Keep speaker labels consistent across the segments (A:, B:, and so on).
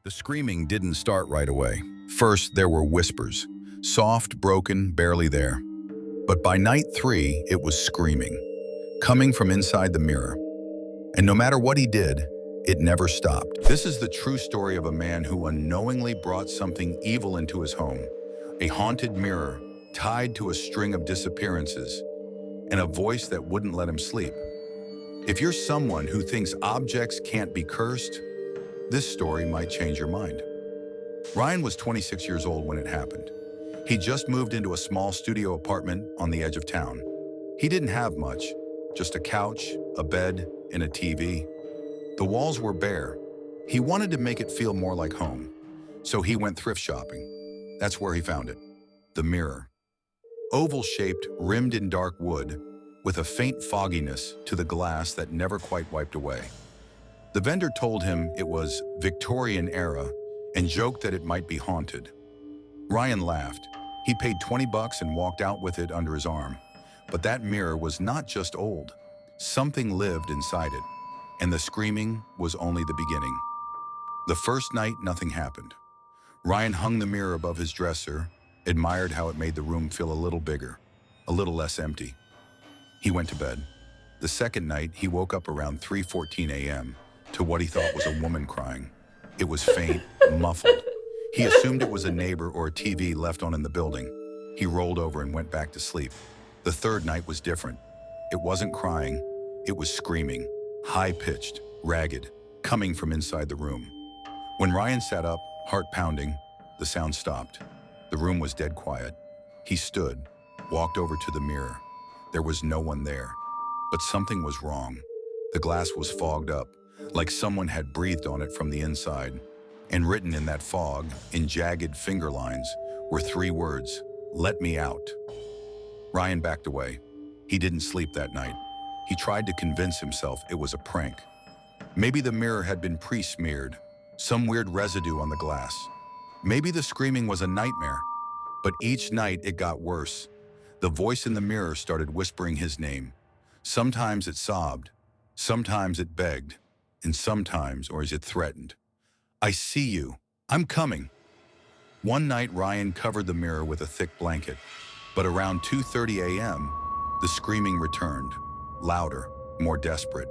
A: The screaming didn't start right away. First, there were whispers. Soft, broken, barely there. But by night 3, it was screaming, coming from inside the mirror. And no matter what he did, it never stopped. This is the true story of a man who unknowingly brought something evil into his home. A haunted mirror tied to a string of disappearances, and a voice that wouldn't let him sleep. If you're someone who thinks objects can't be cursed, this story might change your mind. Ryan was 26 years old when it happened. He just moved into a small studio apartment on the edge of town. He didn't have much, just a couch, a bed, and a TV. The walls were bare. He wanted to make it feel more like home, so he went thrift shopping. That's where he found it, the mirror. Oval-shaped, rimmed in dark wood, with a faint fogginess to the glass that never quite wiped away. The vendor told him it was Victorian era and joked that it might be haunted. Ryan laughed. He paid $20 and walked out with it under his arm. But that mirror was not just old. Something lived inside it, and the screaming was only the beginning. The first night, nothing happened. Ryan hung the mirror above his dresser, admired how it made the room feel a little bigger, a little less empty. He went to bed. The second night, he woke up around 3:14 a.m. to what he thought was a woman crying. It was faint, muffled. He assumed it was a neighbor or a TV left on in the building. He rolled over and went back to sleep. The third night was different. It wasn't crying, it was screaming, high-pitched, ragged, coming from inside the room. When Ryan sat up, heart pounding, the sound stopped. The room was dead quiet. He stood, walked over to the mirror. There was no one there. But something was wrong. The glass was fogged up, like someone had breathed on it from the inside. And written in that fog, in jagged finger lines, were 3 words, "Let me out." Ryan backed away. He didn't sleep that night. He tried to convince himself it was a prank. Maybe the mirror had been pre-smeared, some weird residue on the glass. Maybe the screaming was a nightmare. But each night it got worse. The voice in the mirror started whispering his name. Sometimes it sobbed, sometimes it begged, and sometimes, or as it threatened. "I see you. I'm coming." One night, Ryan covered the mirror with a thick blanket, but around 2:30 a.m., the screaming returned, louder, more desperate.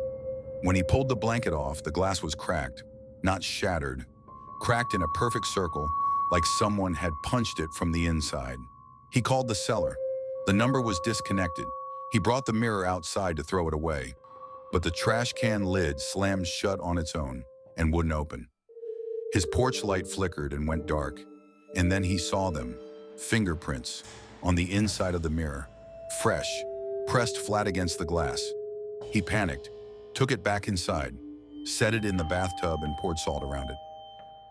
A: When he pulled the blanket off, the glass was cracked, not shattered, cracked in a perfect circle, like someone had punched it from the inside. He called the seller. The number was disconnected. He brought the mirror outside to throw it away, but the trash can lid slammed shut on its own and wouldn't open. His porch light flickered and went dark, and then he saw them, fingerprints, on the inside of the mirror, fresh, pressed flat against the glass. He panicked, took it back inside, set it in the bathtub and poured salt around it.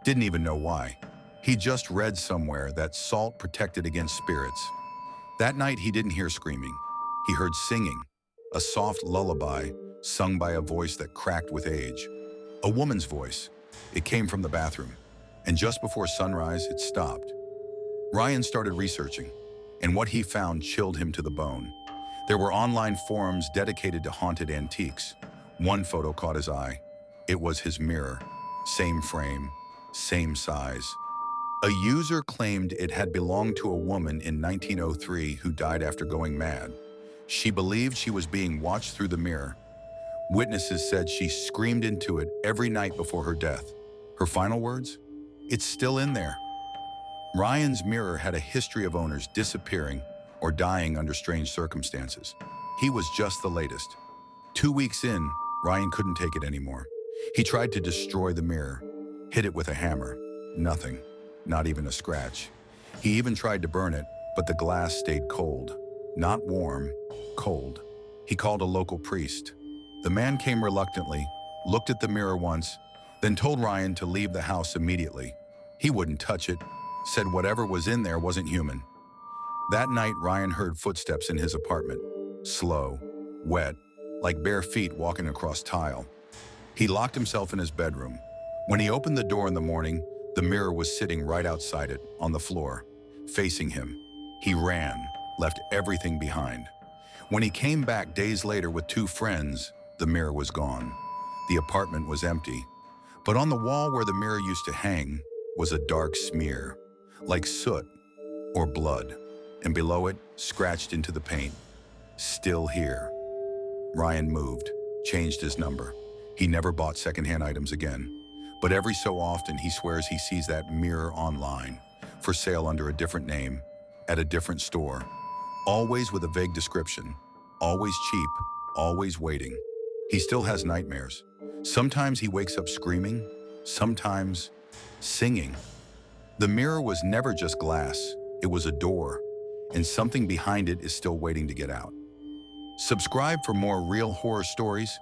A: Didn't even know why. He just read somewhere that salt protected against spirits. That night he didn't hear screaming. He heard singing, a soft lullaby sung by a voice that cracked with age. A woman's voice. It came from the bathroom, and just before sunrise, it stopped. Ryan started researching, and what he found chilled him to the bone. There were online forums dedicated to haunted antiques. One photo caught his eye. It was his mirror, same frame, same size. A user claimed it had belonged to a woman in 1903 who died after going mad. She believed she was being watched through the mirror. Witnesses said she screamed into it every night before her death. Her final words? "It's still in there." Ryan's mirror had a history of owners disappearing or dying under strange circumstances. He was just the latest. 2 weeks in, Ryan couldn't take it anymore. He tried to destroy the mirror, hit it with a hammer. Nothing, not even a scratch. He even tried to burn it, but the glass stayed cold. Not warm, cold. He called a local priest. The man came reluctantly, looked at the mirror once, then told Ryan to leave the house immediately. He wouldn't touch it, said whatever was in there wasn't human. That night, Ryan heard footsteps in his apartment, slow, wet, like bare feet walking across tile. He locked himself in his bedroom. When he opened the door in the morning, the mirror was sitting right outside it, on the floor, facing him. He ran, left everything behind. When he came back days later with 2 friends, the mirror was gone. The apartment was empty. But on the wall where the mirror used to hang was a dark smear, like soot or blood, and below it, scratched into the paint, "Still here." Ryan moved, changed his number. He never bought secondhand items again. But every so often, he swears he sees that mirror online, for sale under a different name, at a different store, always with a vague description, always cheap, always waiting. He still has nightmares. Sometimes he wakes up screaming, sometimes singing. The mirror was never just glass, it was a door, and something behind it is still waiting to get out. Subscribe for more real horror stories